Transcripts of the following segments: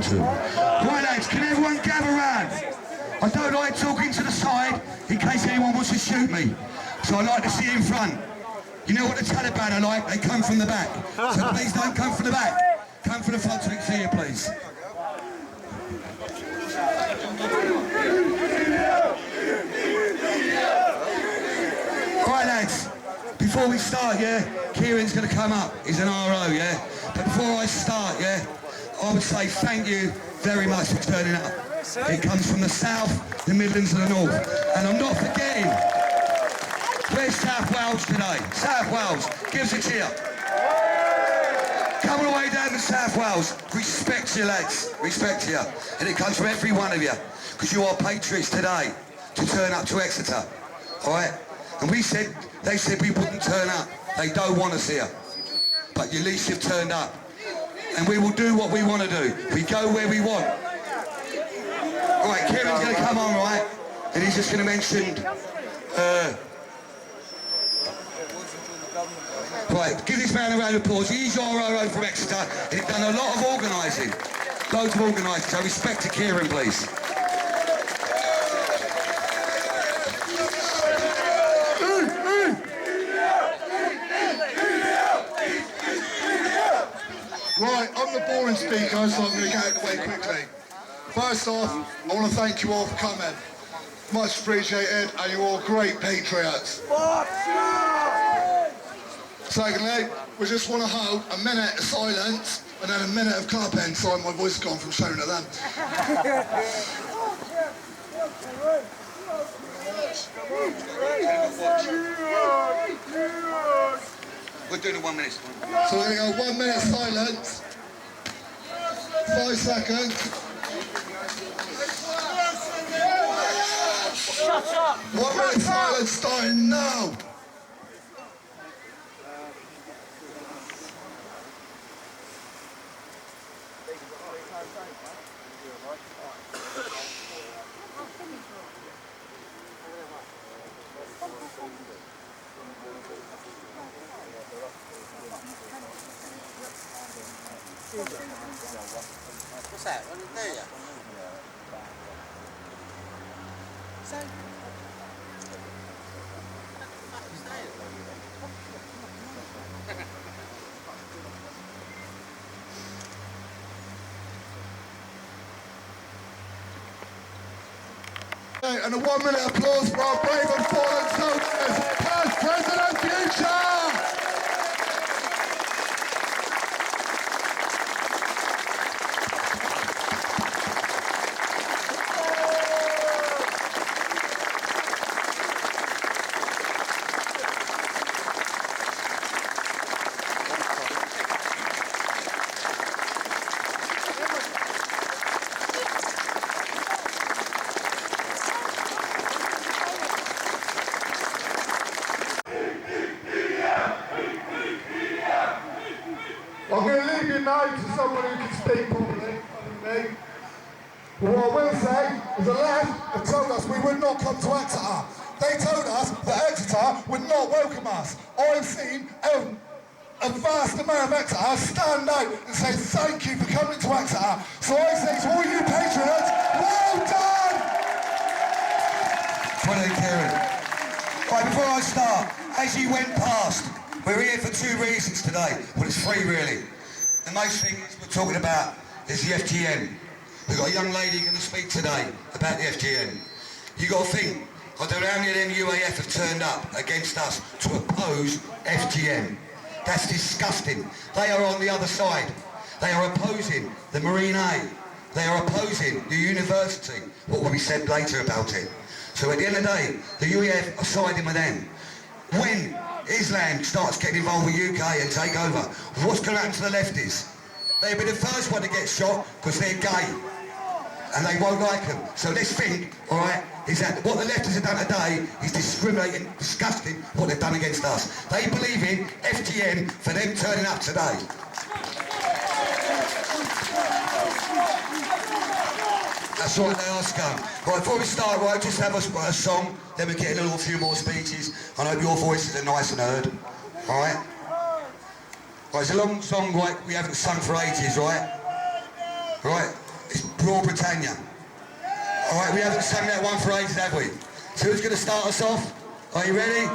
to. Right lads, can everyone gather round? I don't like talking to the side in case anyone wants to shoot me. So I like to see in front. You know what the Taliban are like? They come from the back. So please don't come from the back. Come from the front so we can see you, please. Right lads, before we start, yeah, Kieran's going to come up. He's an RO, yeah? But before I start, yeah, I would say thank you very much for turning up. It comes from the south, the Midlands and the north. And I'm not forgetting, where's South Wales today? South Wales, give us a cheer. Come all the way down to South Wales. Respect you lads, respect you. And it comes from every one of you. Because you are patriots today to turn up to Exeter. Alright? And they said we wouldn't turn up. They don't want us here. But at least you've turned up. And we will do what we want to do. We go where we want. Alright, Kieran's going to come on, right? And he's just going to mention... Right, give this man a round of applause. He's your RO from Exeter, and he's done a lot of organising. Loads of organising, so respect to Kieran, please. Right, I'm the boring speaker, so I'm going to get out of the way quickly. First off, I want to thank you all for coming. Much appreciated, and you're all great patriots. Secondly, we just want to hold a minute of silence and then a minute of clapping. Sorry, my voice has gone from shouting at them. We're doing it 1 minute. So we're going to go 1 minute silence, 5 seconds. Shut up! 1 minute silence starting now. What's that? What did you do? And a 1 minute applause for our brave and fallen soldiers, past, present and future! I'm going to leave you now to someone who can speak properly, me. But what I will say is the left have told us we would not come to Exeter. They told us that Exeter would not welcome us. I've seen a vast amount of Exeter stand out and say thank you for coming to Exeter. So I say to all you patriots, well done! Brilliant, Kieran. Right, before I start, as you went past, we're here for 2 reasons today. Well, it's 3 really. The most thing we're talking about is the FGM. We've got a young lady going to speak today about the FGM. You got to think, I don't know how many of them UAF have turned up against us to oppose FGM. That's disgusting. They are on the other side. They are opposing the Marine A. They are opposing the university. What will be said later about it. So at the end of the day, the UAF are siding with them. When Islam starts getting involved with UK and take over, what's going to happen to the lefties? They'll be the first one to get shot because they're gay and they won't like them. So let's think, alright, is that what the lefties have done today is discriminating, disgusting what they've done against us. They believe in FGM for them turning up today. That's right, they are scum. Right, before we start, right, just have a song, then we get a few more speeches. I know your voices are nice and heard, alright? Right, it's a long song, right, we haven't sung for ages, right? Right, Broad Britannia. All right, we haven't sung that one for ages, have we? So who's going to start us off? Are you ready?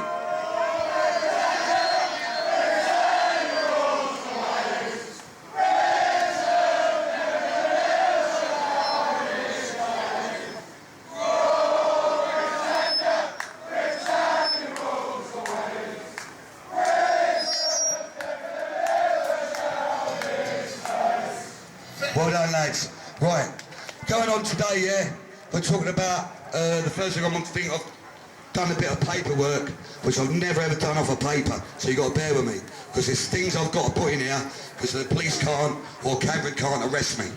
Well done, lads. Right, going on today, yeah, we're talking about the first thing I'm thinking of. Done a bit of paperwork, which I've never ever done off a paper, so you got to bear with me, because there's things I've got to put in here, because the police can't, or Cameron can't arrest me.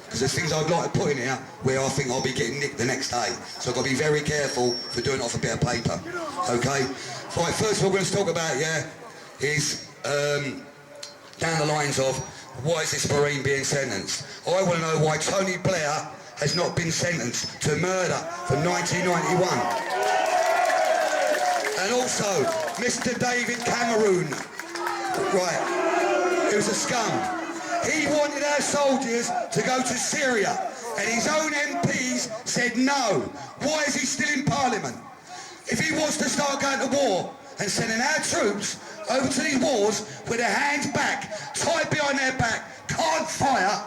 Because there's things I'd like to put in here where I think I'll be getting nicked the next day. So I've got to be very careful for doing it off a bit of paper. Okay? Right, first of all we're going to talk about, yeah, is down the lines of why is this Marine being sentenced? I want to know why Tony Blair has not been sentenced to murder from 1991. And also, Mr. David Cameron, right, he was a scum. He wanted our soldiers to go to Syria, and his own MPs said no. Why is he still in Parliament? If he wants to start going to war and sending our troops over to these wars with their hands back, tied behind their back, can't fire,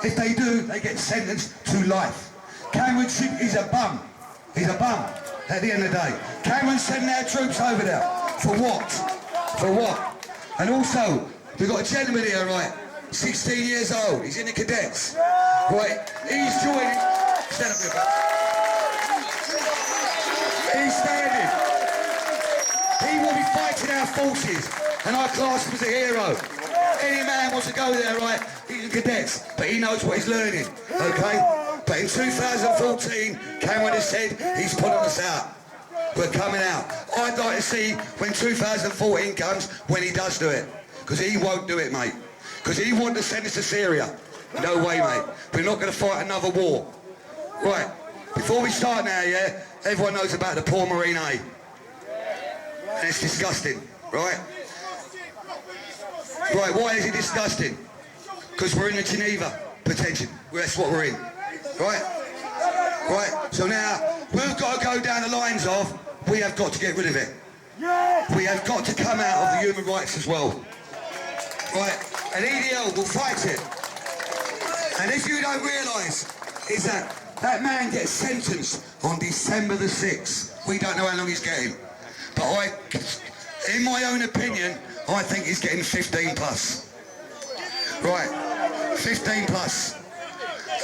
if they do, they get sentenced to life. Cameron is a bum. He's a bum. At the end of the day, Cameron's sending our troops over there. For what? For what? And also, we've got a gentleman here, right? 16 years old. He's in the cadets. Right? He's joining. Stand up here, bud. He's standing. He will be fighting our forces, and I class him as a hero. Any man wants to go there, right? He's in cadets, but he knows what he's learning. Okay? But in 2014, Cameron has said he's putting us out. We're coming out. I'd like to see when 2014 comes, when he does do it. Because he won't do it, mate. Because he wants to send us to Syria. No way, mate. We're not going to fight another war. Right, before we start now, yeah, everyone knows about the poor Marine A. And it's disgusting, right? Right, why is it disgusting? Because we're in the Geneva Convention. That's what we're in. Right? Right? So now, we've got to go down the lines of, we have got to get rid of it. We have got to come out of the human rights as well. Right? And EDL will fight it. And if you don't realise, is that man gets sentenced on December the 6th. We don't know how long he's getting. But in my own opinion, I think he's getting 15 plus. Right? 15 plus.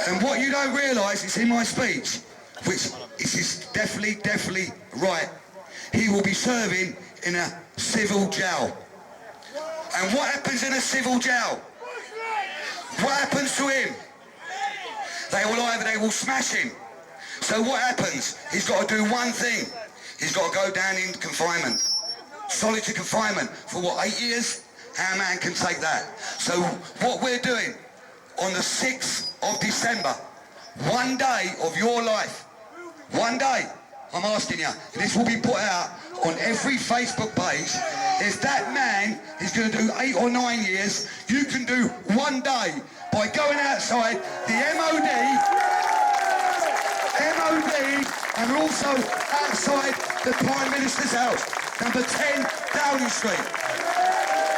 And what you don't realise is in my speech, which is definitely right, he will be serving in a civil jail. And what happens in a civil jail? What happens to him? They will smash him. So what happens? He's got to do one thing. He's got to go down in confinement. Solitary confinement for what, 8 years? Our man can take that. So what we're doing, on the 6th of December, one day of your life, one day, I'm asking you, this will be put out on every Facebook page. If that man is going to do 8 or 9 years, you can do one day by going outside the MOD, and also outside the Prime Minister's house, number 10 Downing Street.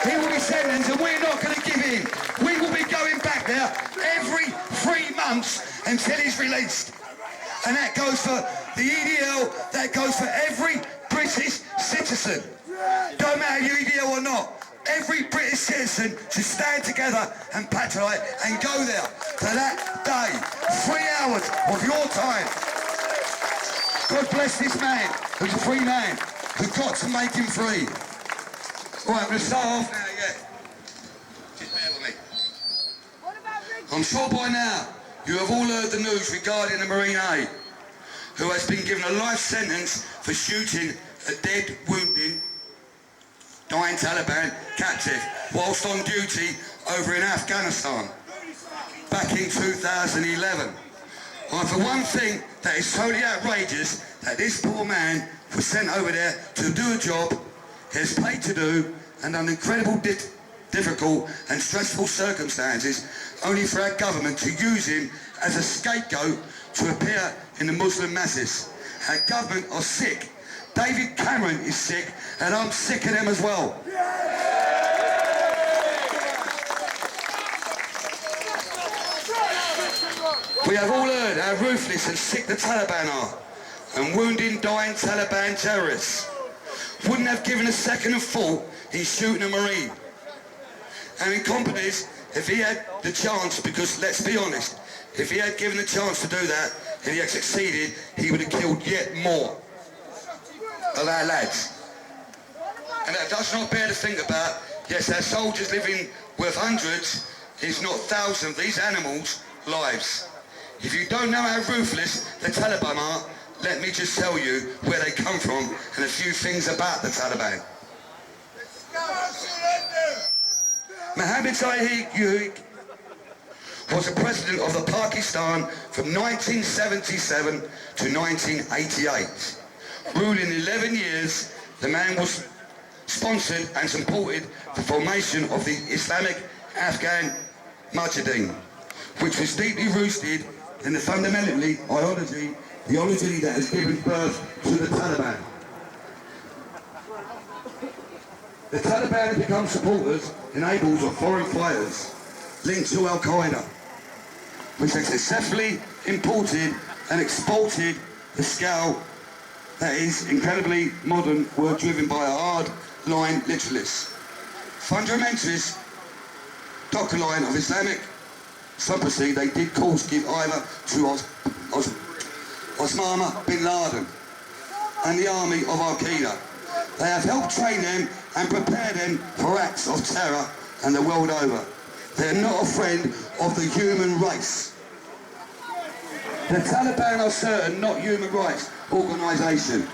He will be sentenced, and we're not going to give in. We will be going back there every 3 months until he's released. And that goes for the EDL, that goes for every British citizen. Don't matter if you're EDL or not. Every British citizen should stand together and patriote and go there for that day. 3 hours of your time. God bless this man, who's a free man. We've got to make him free. Right, I'm going to start off now, yeah. Just bear with me. I'm sure by now you have all heard the news regarding the Marine A, who has been given a life sentence for shooting a dead, wounded, dying Taliban captive whilst on duty over in Afghanistan back in 2011. And for one thing, that is totally outrageous that this poor man was sent over there to do a job he is paid to do and under incredible difficult and stressful circumstances, only for our government to use him as a scapegoat to appear in the Muslim masses. Our government are sick. David Cameron is sick, and I'm sick of them as well. We have all heard how ruthless and sick the Taliban are, and wounding, dying Taliban terrorists. Wouldn't have given a second of thought in shooting a Marine. And in companies, if he had the chance, because let's be honest, if he had given the chance to do that and he had succeeded, he would have killed yet more of our lads. And that does not bear to think about. Yes, our soldiers living worth hundreds, if not thousands of these animals' lives. If you don't know how ruthless the Taliban are, let me just tell you where they come from and a few things about the Taliban. Mohammed Zahid was the president of the Pakistan from 1977 to 1988. Ruling 11 years, the man was sponsored and supported the formation of the Islamic Afghan Mujahideen, which was deeply rooted in the fundamental ideology that has given birth to the Taliban. The Taliban have become supporters, enablers of foreign fighters linked to Al-Qaeda, which has successfully imported and exported the scale that is incredibly modern, were driven by a hard-line literalists. Fundamentalists, doctrine line of Islamic supremacy, they did cause give either to Osama bin Laden and the army of Al-Qaeda. They have helped train them and prepare them for acts of terror and the world over. They're not a friend of the human race. The Taliban are certain not human rights organisation,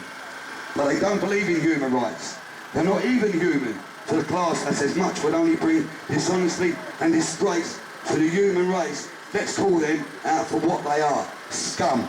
but they don't believe in human rights. They're not even human to the class that says much would only bring dishonesty and disgrace to the human race. Let's call them out for what they are: scum.